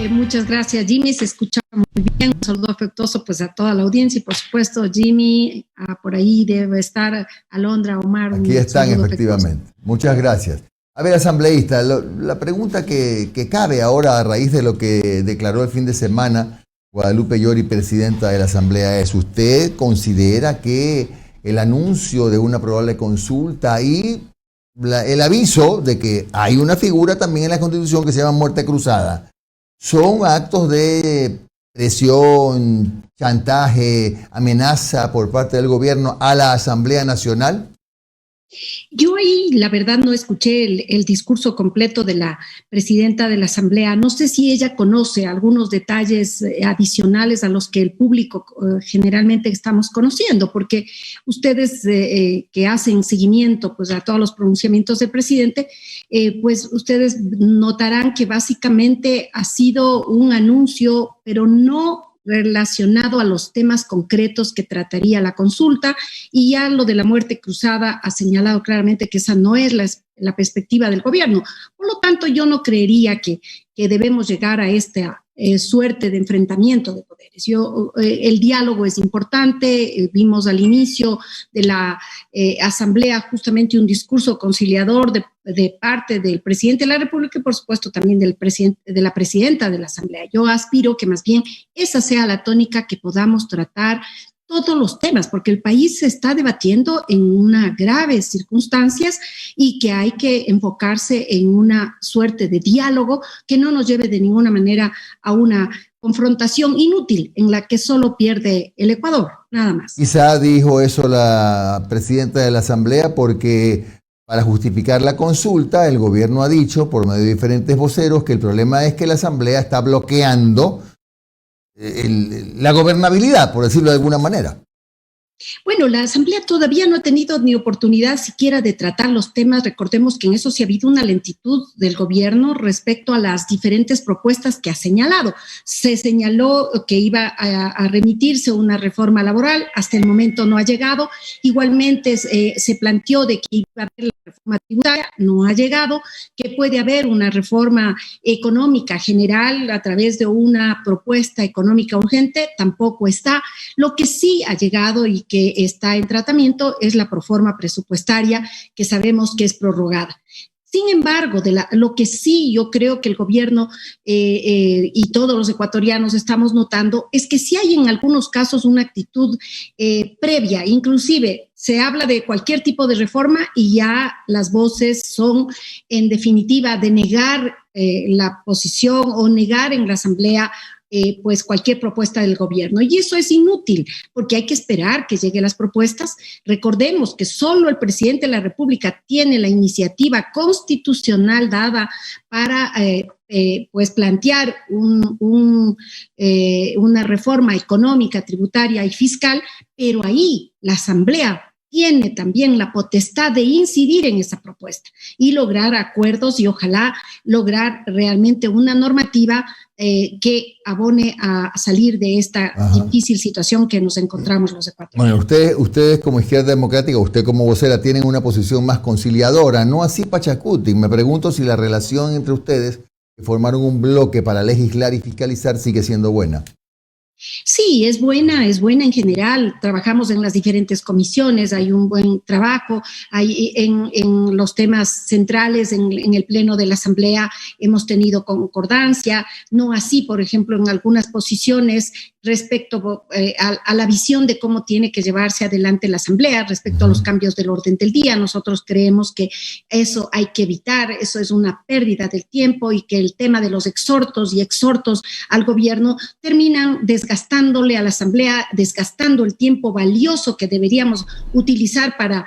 Muchas gracias, Jimmy. Se escucha muy bien. Un saludo afectuoso pues a toda la audiencia y por supuesto, Jimmy, por ahí debe estar Alondra, Omar. Aquí están, efectivamente. Afectuoso. Muchas gracias. A ver, asambleísta, la pregunta que cabe ahora a raíz de lo que declaró el fin de semana Guadalupe Llori, presidenta de la Asamblea, es: ¿usted considera que el anuncio de una probable consulta y el aviso de que hay una figura también en la Constitución que se llama muerte cruzada son actos de presión, chantaje, amenaza por parte del gobierno a la Asamblea Nacional? Yo ahí, la verdad, no escuché el discurso completo de la presidenta de la Asamblea. No sé si ella conoce algunos detalles adicionales a los que el público generalmente estamos conociendo, porque ustedes que hacen seguimiento pues, a todos los pronunciamientos del presidente, pues ustedes notarán que básicamente ha sido un anuncio, pero no relacionado a los temas concretos que trataría la consulta, y ya lo de la muerte cruzada ha señalado claramente que esa no es la perspectiva del gobierno. Por lo tanto, yo no creería que debemos llegar a esta suerte de enfrentamiento de poderes. El diálogo es importante. Vimos al inicio de la Asamblea justamente un discurso conciliador de parte del presidente de la República y por supuesto también de la presidenta de la Asamblea. Yo aspiro que más bien esa sea la tónica, que podamos tratar todos los temas, porque el país se está debatiendo en unas graves circunstancias y que hay que enfocarse en una suerte de diálogo que no nos lleve de ninguna manera a una confrontación inútil en la que solo pierde el Ecuador, nada más. Quizá dijo eso la presidenta de la Asamblea porque para justificar la consulta el gobierno ha dicho por medio de diferentes voceros que el problema es que la Asamblea está bloqueando la gobernabilidad, por decirlo de alguna manera. Bueno, la Asamblea todavía no ha tenido ni oportunidad siquiera de tratar los temas. Recordemos que en eso sí ha habido una lentitud del gobierno respecto a las diferentes propuestas que ha señalado. Se señaló que iba a remitirse una reforma laboral, hasta el momento no ha llegado. Igualmente se planteó de que iba a haber la reforma tributaria, no ha llegado, que puede haber una reforma económica general a través de una propuesta económica urgente, tampoco está. Lo que sí ha llegado y que está en tratamiento es la proforma presupuestaria, que sabemos que es prorrogada. Sin embargo, lo que sí yo creo que el gobierno y todos los ecuatorianos estamos notando es que sí hay en algunos casos una actitud previa, inclusive se habla de cualquier tipo de reforma y ya las voces son, en definitiva, de negar la posición o negar en la Asamblea pues cualquier propuesta del gobierno. Y eso es inútil, porque hay que esperar que lleguen las propuestas. Recordemos que solo el presidente de la República tiene la iniciativa constitucional dada para pues plantear una reforma económica, tributaria y fiscal, pero ahí la Asamblea tiene también la potestad de incidir en esa propuesta y lograr acuerdos y ojalá lograr realmente una normativa que abone a salir de esta difícil situación que nos encontramos los ecuatorianos. Bueno, ustedes como Izquierda Democrática, usted como vocera, tienen una posición más conciliadora, no así Pachacuti. Me pregunto si la relación entre ustedes, que formaron un bloque para legislar y fiscalizar, sigue siendo buena. Sí, es buena en general. Trabajamos en las diferentes comisiones, hay un buen trabajo, hay en los temas centrales, en el pleno de la Asamblea hemos tenido concordancia, no así, por ejemplo, en algunas posiciones respecto a la visión de cómo tiene que llevarse adelante la Asamblea, respecto a los cambios del orden del día. Nosotros creemos que eso hay que evitar, eso es una pérdida del tiempo y que el tema de los exhortos al gobierno terminan desgastándole a la Asamblea, desgastando el tiempo valioso que deberíamos utilizar para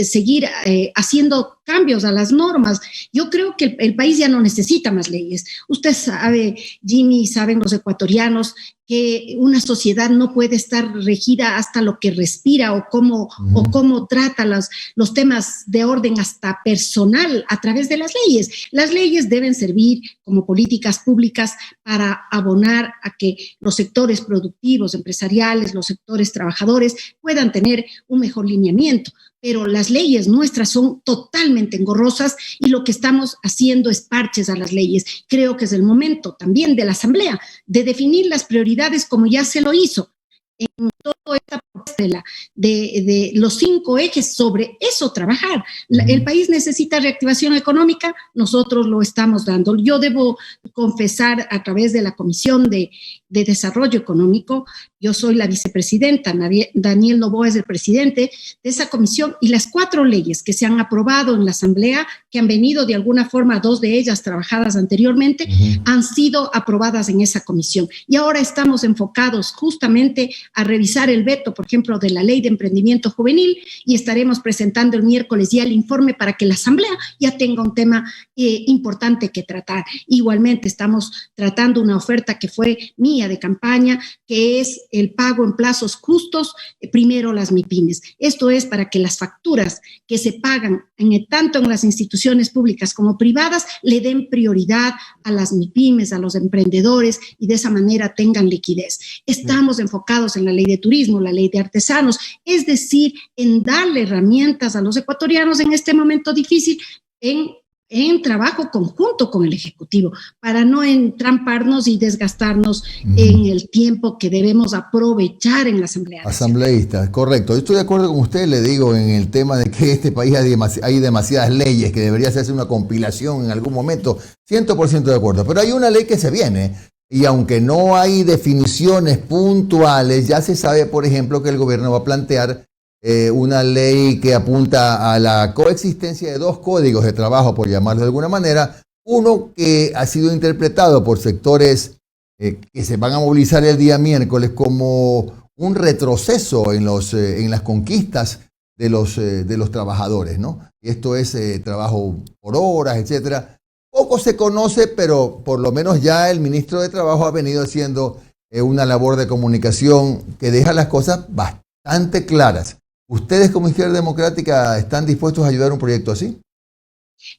seguir haciendo cambios a las normas. Yo creo que el país ya no necesita más leyes. Usted sabe, Jimmy, saben los ecuatorianos que una sociedad no puede estar regida hasta lo que respira o cómo trata los temas de orden hasta personal a través de las leyes. Las leyes deben servir como políticas públicas para abonar a que los sectores productivos, empresariales, los sectores trabajadores puedan tener un mejor lineamiento. Pero las leyes nuestras son totalmente engorrosas y lo que estamos haciendo es parches a las leyes. Creo que es el momento también de la Asamblea de definir las prioridades como ya se lo hizo en toda esta propuesta de los 5 ejes. Sobre eso trabajar. El país necesita reactivación económica, nosotros lo estamos dando. Yo debo confesar a través de la Comisión de Desarrollo Económico, yo soy la vicepresidenta, Daniel Noboa es el presidente de esa comisión, y las 4 leyes que se han aprobado en la Asamblea, que han venido de alguna forma, 2 de ellas trabajadas anteriormente, han sido aprobadas en esa comisión. Y ahora estamos enfocados justamente a revisar el veto, por ejemplo, de la Ley de Emprendimiento Juvenil, y estaremos presentando el miércoles ya el informe para que la Asamblea ya tenga un tema importante que tratar. Igualmente estamos tratando una oferta que fue mía de campaña, que es el pago en plazos justos, primero las MIPYMES. Esto es para que las facturas que se pagan tanto en las instituciones públicas como privadas le den prioridad a las MIPYMES, a los emprendedores, y de esa manera tengan liquidez. Estamos enfocados en la ley de turismo, la ley de artesanos, es decir, en darle herramientas a los ecuatorianos en este momento difícil, en trabajo conjunto con el Ejecutivo, para no entramparnos y desgastarnos en el tiempo que debemos aprovechar en la Asamblea. Asambleísta, correcto. Yo estoy de acuerdo con usted, le digo, en el tema de que en este país hay demasiadas leyes, que debería hacerse una compilación en algún momento, 100% de acuerdo. Pero hay una ley que se viene, y aunque no hay definiciones puntuales, ya se sabe, por ejemplo, que el gobierno va a plantear una ley que apunta a la coexistencia de 2 códigos de trabajo, por llamarlo de alguna manera. Uno que ha sido interpretado por sectores que se van a movilizar el día miércoles como un retroceso en las conquistas de los trabajadores, ¿no? Y esto es trabajo por horas, etcétera. Poco se conoce, pero por lo menos ya el ministro de Trabajo ha venido haciendo una labor de comunicación que deja las cosas bastante claras. ¿Ustedes como Izquierda Democrática están dispuestos a ayudar a un proyecto así?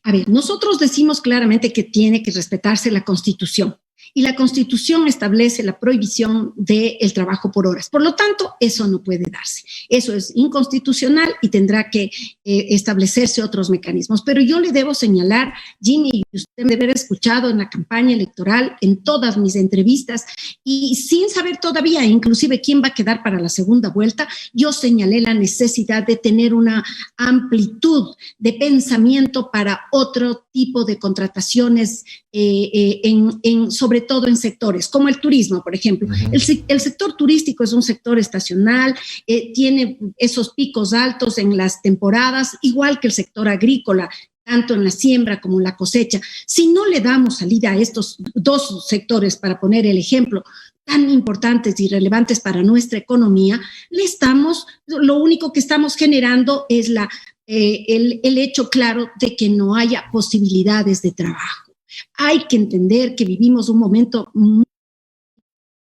A ver, nosotros decimos claramente que tiene que respetarse la Constitución. Y la Constitución establece la prohibición del trabajo por horas. Por lo tanto, eso no puede darse. Eso es inconstitucional y tendrá que establecerse otros mecanismos. Pero yo le debo señalar, Jimmy, y usted debe haber escuchado en la campaña electoral, en todas mis entrevistas, y sin saber todavía inclusive quién va a quedar para la segunda vuelta, yo señalé la necesidad de tener una amplitud de pensamiento para otro tipo de contrataciones sobre todo en sectores como el turismo, por ejemplo. El sector turístico es un sector estacional, tiene esos picos altos en las temporadas, igual que el sector agrícola, tanto en la siembra como en la cosecha. Si no le damos salida a estos 2 sectores, para poner el ejemplo, tan importantes y relevantes para nuestra economía, lo único que estamos generando es el hecho claro de que no haya posibilidades de trabajo. Hay que entender que vivimos un momento muy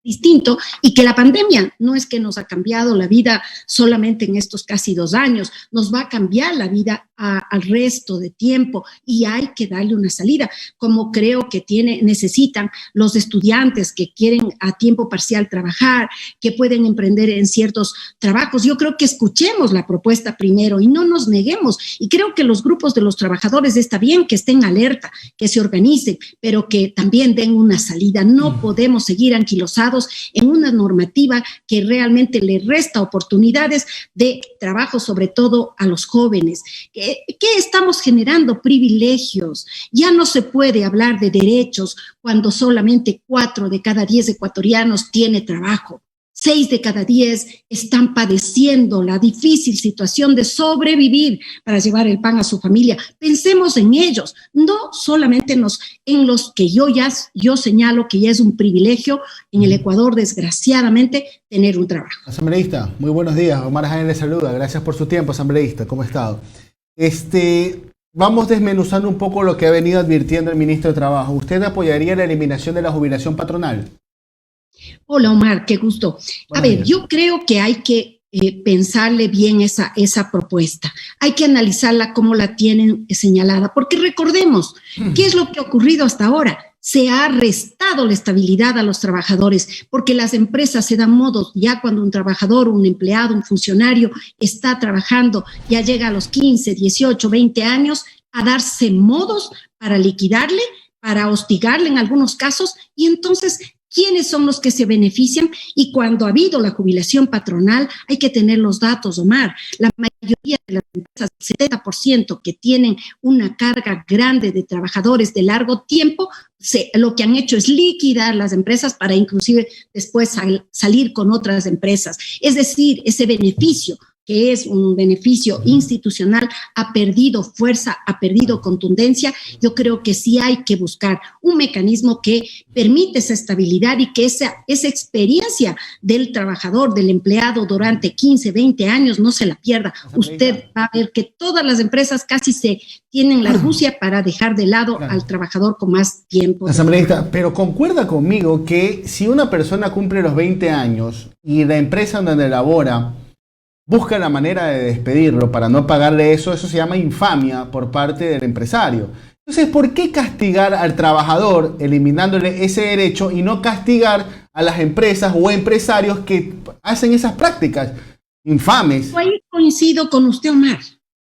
distinto y que la pandemia no es que nos ha cambiado la vida solamente en estos casi 2 años, nos va a cambiar la vida al resto de tiempo y hay que darle una salida, como creo que necesitan los estudiantes que quieren a tiempo parcial trabajar, que pueden emprender en ciertos trabajos. Yo creo que escuchemos la propuesta primero y no nos neguemos, y creo que los grupos de los trabajadores está bien que estén alerta, que se organicen, pero que también den una salida. No podemos seguir anquilosados en una normativa que realmente le resta oportunidades de trabajo, sobre todo a los jóvenes. ¿Qué estamos generando? Privilegios. Ya no se puede hablar de derechos cuando solamente 4 de cada 10 ecuatorianos tiene trabajo. 6 de cada 10 están padeciendo la difícil situación de sobrevivir para llevar el pan a su familia. Pensemos en ellos, no solamente en los que yo señalo que ya es un privilegio en el Ecuador, desgraciadamente, tener un trabajo. Asambleísta, muy buenos días. Omar Jaén le saluda. Gracias por su tiempo, asambleísta. ¿Cómo ha estado? Vamos desmenuzando un poco lo que ha venido advirtiendo el ministro de Trabajo. ¿Usted apoyaría la eliminación de la jubilación patronal? Hola Omar, qué gusto. A ver, yo creo que hay que pensarle bien esa propuesta. Hay que analizarla como la tienen señalada, porque recordemos, ¿qué es lo que ha ocurrido hasta ahora? Se ha restado la estabilidad a los trabajadores, porque las empresas se dan modos ya cuando un trabajador, un empleado, un funcionario está trabajando, ya llega a los 15, 18, 20 años, a darse modos para liquidarle, para hostigarle en algunos casos, y entonces ¿quiénes son los que se benefician? Y cuando ha habido la jubilación patronal, hay que tener los datos, Omar. La mayoría de las empresas, el 70% que tienen una carga grande de trabajadores de largo tiempo, lo que han hecho es liquidar las empresas para inclusive después salir con otras empresas. Es decir, ese beneficio, que es un beneficio institucional, ha perdido fuerza, ha perdido contundencia. Yo creo que sí hay que buscar un mecanismo que permite esa estabilidad y que esa experiencia del trabajador, del empleado durante 15, 20 años no se la pierda. Usted va a ver que todas las empresas casi se tienen la argucia para dejar de lado al trabajador con más tiempo. Asambleísta, pero concuerda conmigo que si una persona cumple los 20 años y la empresa donde labora busca la manera de despedirlo para no pagarle eso se llama infamia por parte del empresario. Entonces, ¿por qué castigar al trabajador eliminándole ese derecho y no castigar a las empresas o empresarios que hacen esas prácticas infames? Yo ahí coincido con usted, Omar.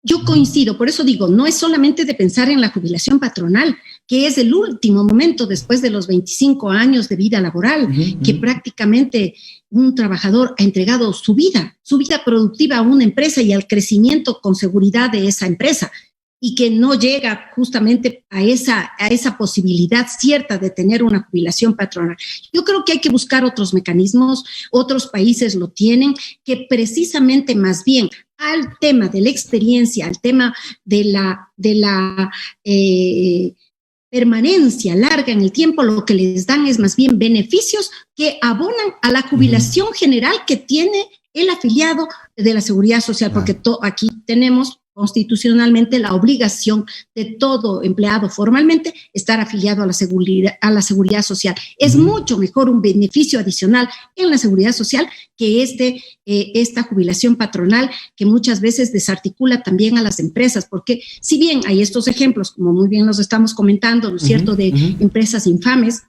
Yo coincido, por eso digo, no es solamente de pensar en la jubilación patronal, que es el último momento después de los 25 años de vida laboral, que prácticamente un trabajador ha entregado su vida productiva a una empresa y al crecimiento con seguridad de esa empresa, y que no llega justamente a esa posibilidad cierta de tener una jubilación patronal. Yo creo que hay que buscar otros mecanismos, otros países lo tienen, que precisamente más bien al tema de la experiencia, al tema de la permanencia larga en el tiempo, lo que les dan es más bien beneficios que abonan a la jubilación general que tiene el afiliado de la Seguridad Social, porque aquí tenemos constitucionalmente la obligación de todo empleado formalmente estar afiliado a la seguridad social. Es mucho mejor un beneficio adicional en la seguridad social que esta jubilación patronal que muchas veces desarticula también a las empresas, porque si bien hay estos ejemplos, como muy bien los estamos comentando, ¿no es cierto?, de empresas infames,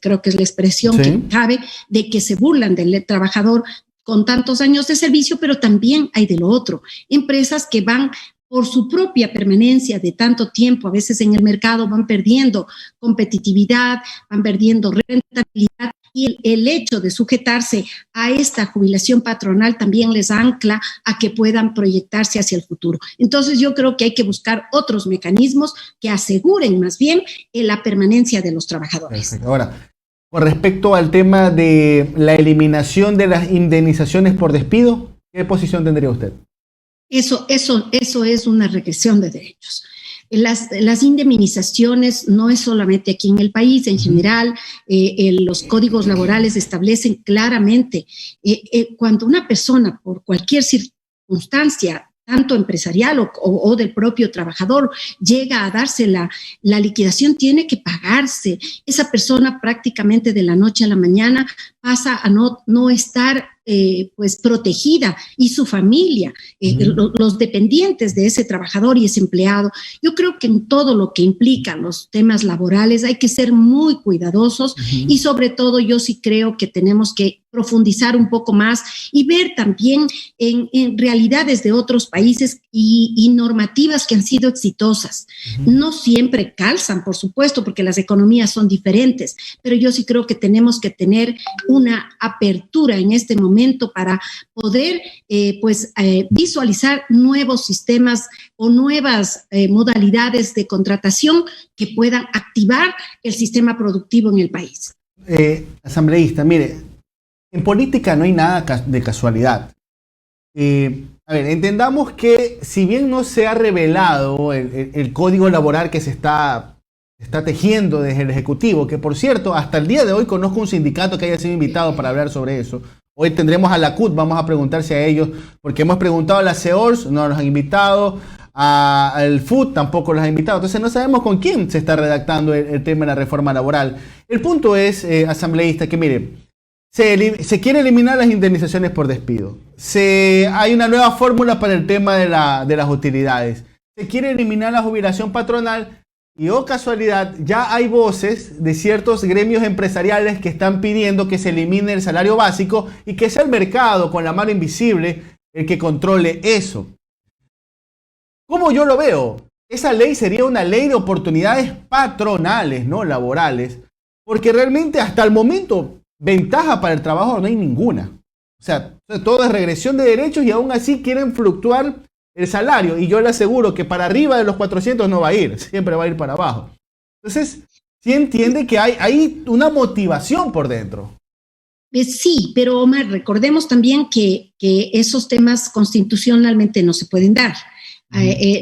creo que es la expresión que cabe, de que se burlan del trabajador con tantos años de servicio, pero también hay de lo otro, empresas que van por su propia permanencia de tanto tiempo, a veces en el mercado van perdiendo competitividad, van perdiendo rentabilidad, y el hecho de sujetarse a esta jubilación patronal también les ancla a que puedan proyectarse hacia el futuro. Entonces yo creo que hay que buscar otros mecanismos que aseguren más bien la permanencia de los trabajadores. Perfecto. Ahora, con respecto al tema de la eliminación de las indemnizaciones por despido, ¿qué posición tendría usted? Eso es una regresión de derechos. Las indemnizaciones no es solamente aquí en el país, en general, los códigos laborales establecen claramente cuando una persona por cualquier circunstancia, tanto empresarial o del propio trabajador, llega a darse la liquidación, tiene que pagarse. Esa persona prácticamente de la noche a la mañana pasa a no estar pues protegida, y su familia, los dependientes de ese trabajador y ese empleado. Yo creo que en todo lo que implica los temas laborales hay que ser muy cuidadosos, y sobre todo yo sí creo que tenemos que profundizar un poco más y ver también en realidades de otros países y normativas que han sido exitosas. No siempre calzan, por supuesto, porque las economías son diferentes, pero yo sí creo que tenemos que tener una apertura en este momento para poder visualizar nuevos sistemas o nuevas modalidades de contratación que puedan activar el sistema productivo en el país. Asambleísta, mire, en política no hay nada de casualidad. A ver, entendamos que si bien no se ha revelado el código laboral que se está tejiendo desde el Ejecutivo, que por cierto, hasta el día de hoy conozco un sindicato que haya sido invitado para hablar sobre eso. Hoy tendremos a la CUT, vamos a preguntar si a ellos, porque hemos preguntado a la CEORS, no nos han invitado, al FUT tampoco los han invitado, entonces no sabemos con quién se está redactando el tema de la reforma laboral. El punto es, asambleísta, que mire, Se quiere eliminar las indemnizaciones por despido. Hay una nueva fórmula para el tema de las utilidades. Se quiere eliminar la jubilación patronal y, oh casualidad, ya hay voces de ciertos gremios empresariales que están pidiendo que se elimine el salario básico y que sea el mercado con la mano invisible el que controle eso. ¿Cómo yo lo veo? Esa ley sería una ley de oportunidades patronales, no laborales, porque realmente hasta el momento ventaja para el trabajador no hay ninguna. O sea, todo es regresión de derechos y aún así quieren fluctuar el salario. Y yo le aseguro que para arriba de los 400 no va a ir, siempre va a ir para abajo. Entonces, sí entiende que hay una motivación por dentro. Sí, pero Omar, recordemos también que esos temas constitucionalmente no se pueden dar.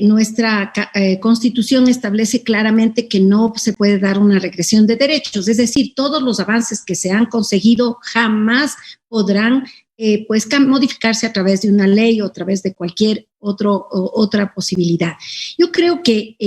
Nuestra Constitución establece claramente que no se puede dar una regresión de derechos, es decir, todos los avances que se han conseguido jamás podrán modificarse a través de una ley o a través de cualquier otra posibilidad. Yo creo que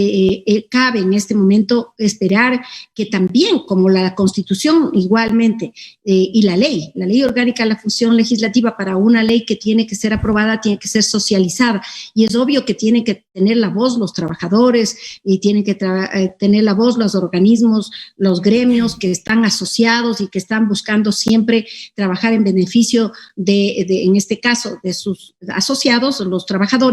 cabe en este momento esperar que también, como la Constitución igualmente y la ley orgánica de la función legislativa, para una ley que tiene que ser aprobada, tiene que ser socializada, y es obvio que tienen que tener la voz los trabajadores y tienen que tener la voz los organismos, los gremios que están asociados y que están buscando siempre trabajar en beneficio en este caso, de sus asociados, los trabajadores.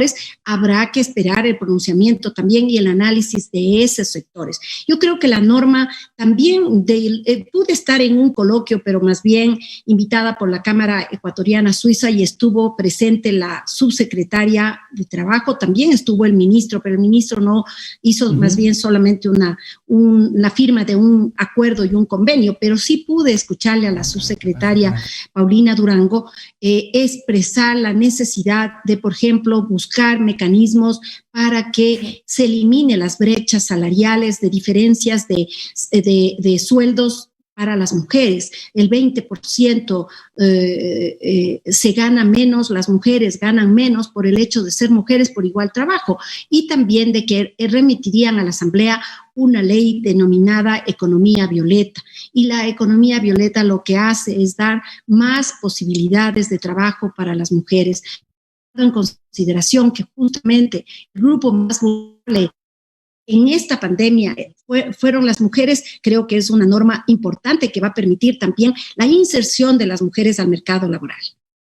Habrá que esperar el pronunciamiento también y el análisis de esos sectores. Yo creo que la norma también pude estar en un coloquio, pero más bien invitada por la Cámara Ecuatoriana Suiza, y estuvo presente la subsecretaria de Trabajo, también estuvo el ministro, pero el ministro no hizo más bien solamente la firma de un acuerdo y un convenio, pero sí pude escucharle a la subsecretaria Paulina Durango expresar la necesidad de, por ejemplo, buscar mecanismos para que se elimine las brechas salariales de diferencias de sueldos para las mujeres. El 20% se gana menos, las mujeres ganan menos por el hecho de ser mujeres por igual trabajo, y también de que remitirían a la Asamblea una ley denominada economía violeta. Y la economía violeta lo que hace es dar más posibilidades de trabajo para las mujeres, en consideración que justamente el grupo más vulnerable en esta pandemia fueron las mujeres. Creo que es una norma importante que va a permitir también la inserción de las mujeres al mercado laboral.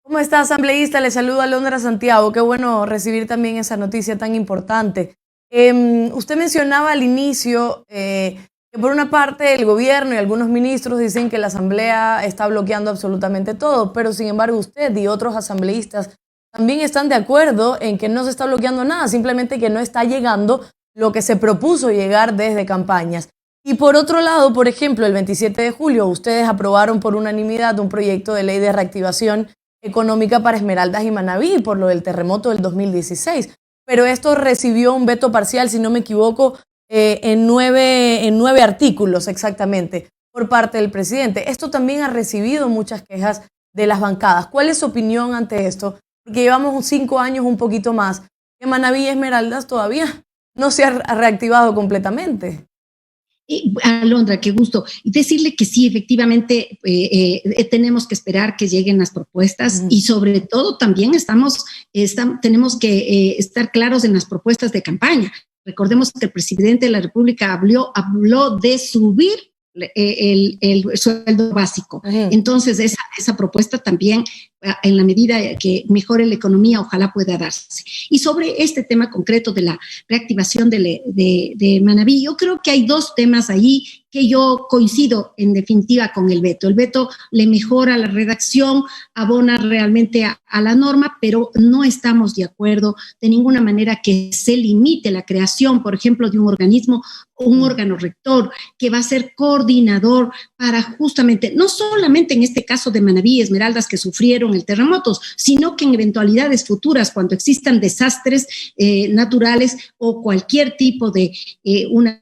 ¿Cómo está, asambleísta? Le saluda Alondra Santiago. Qué bueno recibir también esa noticia tan importante. Usted mencionaba al inicio que por una parte el gobierno y algunos ministros dicen que la asamblea está bloqueando absolutamente todo, pero sin embargo usted y otros asambleístas también están de acuerdo en que no se está bloqueando nada, simplemente que no está llegando lo que se propuso llegar desde campañas. Y por otro lado, por ejemplo, el 27 de julio ustedes aprobaron por unanimidad un proyecto de ley de reactivación económica para Esmeraldas y Manabí por lo del terremoto del 2016. Pero esto recibió un veto parcial, si no me equivoco, en nueve artículos exactamente por parte del presidente. Esto también ha recibido muchas quejas de las bancadas. ¿Cuál es su opinión ante esto? Porque llevamos 5 años, un poquito más, que Manabí y Esmeraldas todavía no se ha reactivado completamente. Alondra, qué gusto. Y decirle que sí, efectivamente, tenemos que esperar que lleguen las propuestas y sobre todo también tenemos que estar claros en las propuestas de campaña. Recordemos que el presidente de la República habló de subir el sueldo básico. Entonces, esa propuesta también, en la medida que mejore la economía, ojalá pueda darse. Y sobre este tema concreto de la reactivación de Manabí, yo creo que hay 2 temas ahí que yo coincido en definitiva con el veto. El veto le mejora la redacción, abona realmente a la norma, pero no estamos de acuerdo de ninguna manera que se limite la creación, por ejemplo, de un organismo o un órgano rector que va a ser coordinador para justamente, no solamente en este caso de Manabí y Esmeraldas que sufrieron el terremoto, sino que en eventualidades futuras, cuando existan desastres naturales o cualquier tipo de una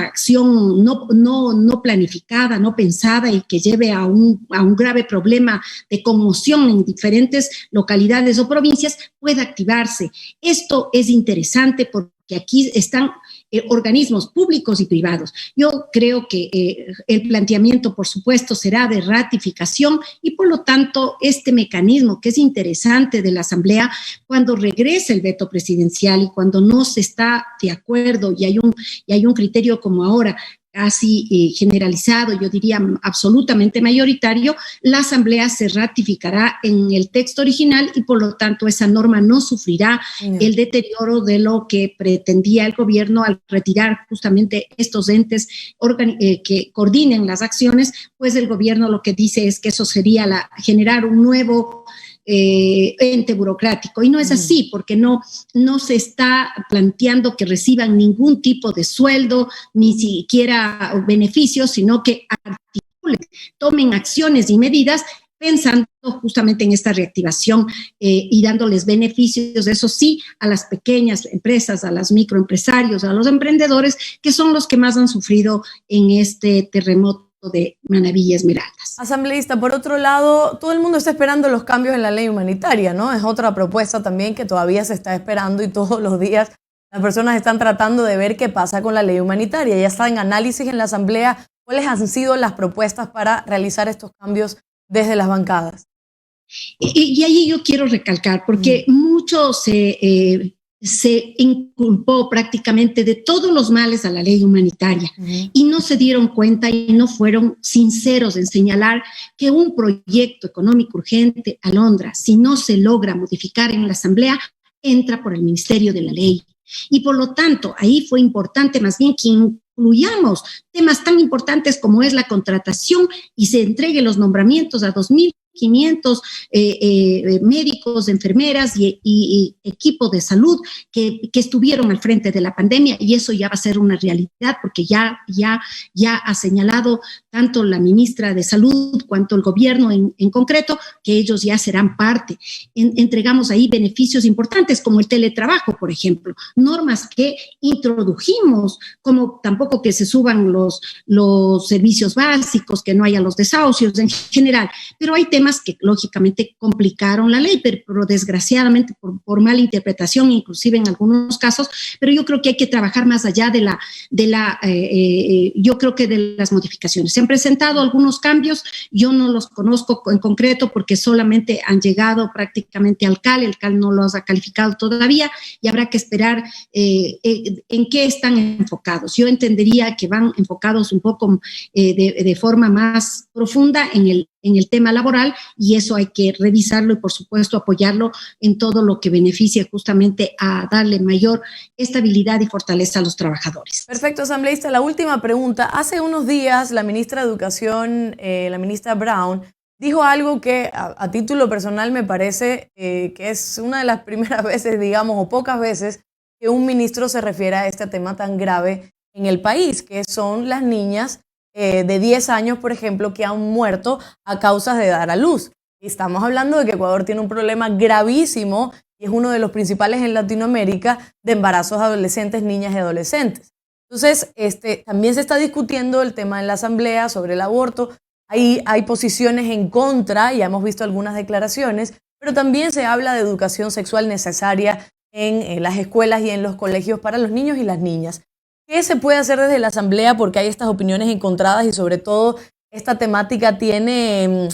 acción no no planificada, no pensada y que lleve a un grave problema de conmoción en diferentes localidades o provincias, pueda activarse. Esto es interesante porque aquí están organismos públicos y privados. Yo creo que el planteamiento, por supuesto, será de ratificación y, por lo tanto, este mecanismo que es interesante de la Asamblea, cuando regrese el veto presidencial y cuando no se está de acuerdo y hay un criterio como ahora, casi generalizado, yo diría absolutamente mayoritario, la Asamblea se ratificará en el texto original y por lo tanto esa norma no sufrirá el deterioro de lo que pretendía el gobierno al retirar justamente estos entes que coordinen las acciones, pues el gobierno lo que dice es que eso sería generar un nuevo ente burocrático, y no es así, porque no se está planteando que reciban ningún tipo de sueldo, ni siquiera beneficios, sino que articulen, tomen acciones y medidas pensando justamente en esta reactivación y dándoles beneficios, eso sí, a las pequeñas empresas, a los microempresarios, a los emprendedores, que son los que más han sufrido en este terremoto de Manabí y Esmeraldas. Asambleísta, por otro lado, todo el mundo está esperando los cambios en la ley humanitaria, ¿no? Es otra propuesta también que todavía se está esperando y todos los días las personas están tratando de ver qué pasa con la ley humanitaria. Ya está en análisis en la Asamblea. ¿Cuáles han sido las propuestas para realizar estos cambios desde las bancadas? Y ahí yo quiero recalcar, porque mucho se inculpó prácticamente de todos los males a la ley humanitaria y no se dieron cuenta y no fueron sinceros en señalar que un proyecto económico urgente, Alondra, si no se logra modificar en la Asamblea, entra por el Ministerio de la Ley. Y por lo tanto, ahí fue importante más bien que incluyamos temas tan importantes como es la contratación y se entregue los nombramientos a 2.500 médicos, enfermeras y equipo de salud que estuvieron al frente de la pandemia, y eso ya va a ser una realidad porque ya ha señalado tanto la ministra de Salud cuanto el gobierno en concreto que ellos ya serán parte. Entregamos ahí beneficios importantes como el teletrabajo, por ejemplo, normas que introdujimos, como tampoco que se suban los servicios básicos, que no haya los desahucios en general, pero hay temas que lógicamente complicaron la ley, pero desgraciadamente por mala interpretación, inclusive en algunos casos, pero yo creo que hay que trabajar más allá yo creo que de las modificaciones. Se han presentado algunos cambios, yo no los conozco en concreto porque solamente han llegado prácticamente al CAL, el CAL no los ha calificado todavía y habrá que esperar en qué están enfocados. Yo entendería que van enfocados un poco de forma más profunda en el tema laboral, y eso hay que revisarlo y por supuesto apoyarlo en todo lo que beneficie justamente a darle mayor estabilidad y fortaleza a los trabajadores. Perfecto, asambleísta. La última pregunta. Hace unos días la ministra de Educación, la ministra Brown, dijo algo que a título personal me parece que es una de las primeras veces, digamos, o pocas veces que un ministro se refiere a este tema tan grave en el país, que son las niñas de 10 años, por ejemplo, que han muerto a causa de dar a luz. Y estamos hablando de que Ecuador tiene un problema gravísimo y es uno de los principales en Latinoamérica de embarazos adolescentes, niñas y adolescentes. Entonces, también se está discutiendo el tema en la Asamblea sobre el aborto. Hay posiciones en contra, ya hemos visto algunas declaraciones, pero también se habla de educación sexual necesaria en las escuelas y en los colegios para los niños y las niñas. ¿Qué se puede hacer desde la Asamblea? Porque hay estas opiniones encontradas y sobre todo esta temática tiene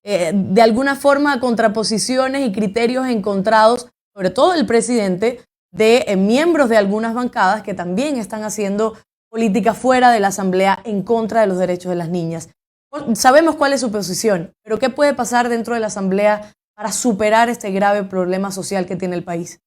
de alguna forma contraposiciones y criterios encontrados, sobre todo el presidente, de miembros de algunas bancadas que también están haciendo política fuera de la Asamblea en contra de los derechos de las niñas. Sabemos cuál es su posición, pero ¿qué puede pasar dentro de la Asamblea para superar este grave problema social que tiene el país?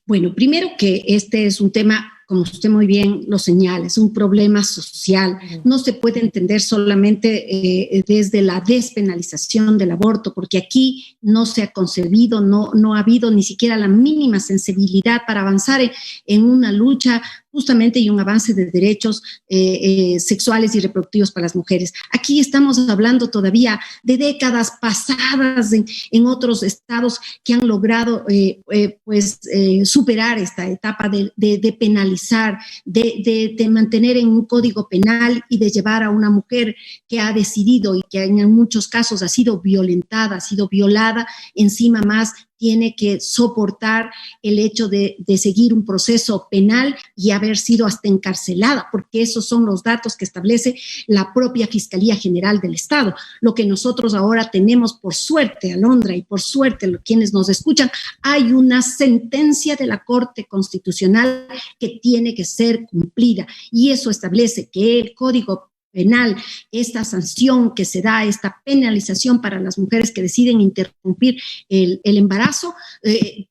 Bueno, primero que este es un tema, como usted muy bien lo señala, es un problema social. No se puede entender solamente desde la despenalización del aborto, porque aquí no se ha concebido, no ha habido ni siquiera la mínima sensibilidad para avanzar en una lucha justamente y un avance de derechos sexuales y reproductivos para las mujeres. Aquí estamos hablando todavía de décadas pasadas en otros estados que han logrado superar esta etapa de penalizar, de mantener en un código penal y de llevar a una mujer que ha decidido y que en muchos casos ha sido violentada, ha sido violada, encima más tiene que soportar el hecho de seguir un proceso penal y haber sido hasta encarcelada, porque esos son los datos que establece la propia Fiscalía General del Estado. Lo que nosotros ahora tenemos, por suerte, Alondra, y por suerte quienes nos escuchan, hay una sentencia de la Corte Constitucional que tiene que ser cumplida, y eso establece que el Código Penal, esta sanción que se da, esta penalización para las mujeres que deciden interrumpir el embarazo,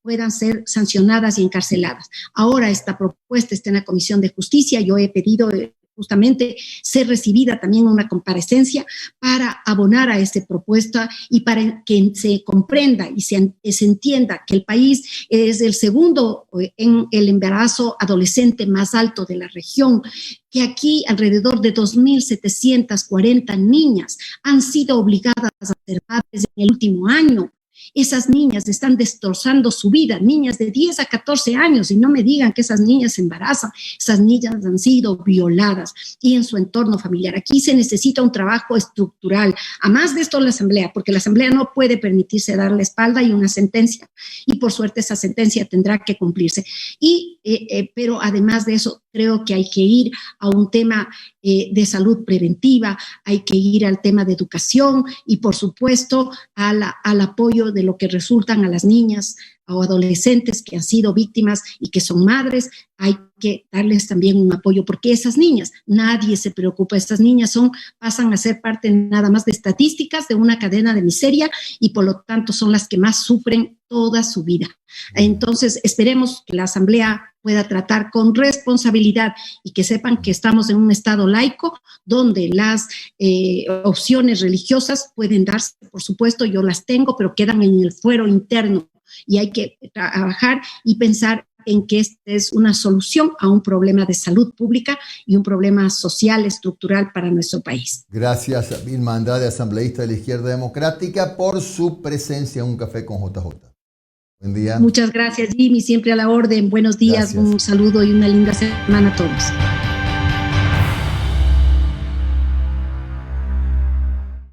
puedan ser sancionadas y encarceladas. Ahora esta propuesta está en la Comisión de Justicia. Yo he pedido justamente ser recibida también una comparecencia para abonar a esta propuesta y para que se comprenda y se entienda que el país es el segundo en el embarazo adolescente más alto de la región, que aquí alrededor de 2.740 niñas han sido obligadas a ser padres en el último año. Esas niñas están destrozando su vida, niñas de 10 a 14 años, y no me digan que esas niñas se embarazan. Esas niñas han sido violadas y en su entorno familiar. Aquí se necesita un trabajo estructural. A más de esto, la Asamblea, porque la Asamblea no puede permitirse dar la espalda y una sentencia, y por suerte esa sentencia tendrá que cumplirse. Pero además de eso, creo que hay que ir a un tema de salud preventiva, hay que ir al tema de educación y, por supuesto, al apoyo de lo que resultan a las niñas o adolescentes que han sido víctimas y que son madres. Hay que darles también un apoyo, porque esas niñas, nadie se preocupa, estas niñas pasan a ser parte nada más de estadísticas de una cadena de miseria, y por lo tanto son las que más sufren toda su vida. Entonces, esperemos que la Asamblea pueda tratar con responsabilidad y que sepan que estamos en un estado laico donde las opciones religiosas pueden darse, por supuesto, yo las tengo, pero quedan en el fuero interno, y hay que trabajar y pensar en que esta es una solución a un problema de salud pública y un problema social estructural para nuestro país. Gracias a Vilma Andrade, asambleísta de la Izquierda Democrática, por su presencia en Un Café con JJ. Buen día. Muchas gracias, Jimmy, siempre a la orden. Buenos días, gracias. Un saludo y una linda semana a todos.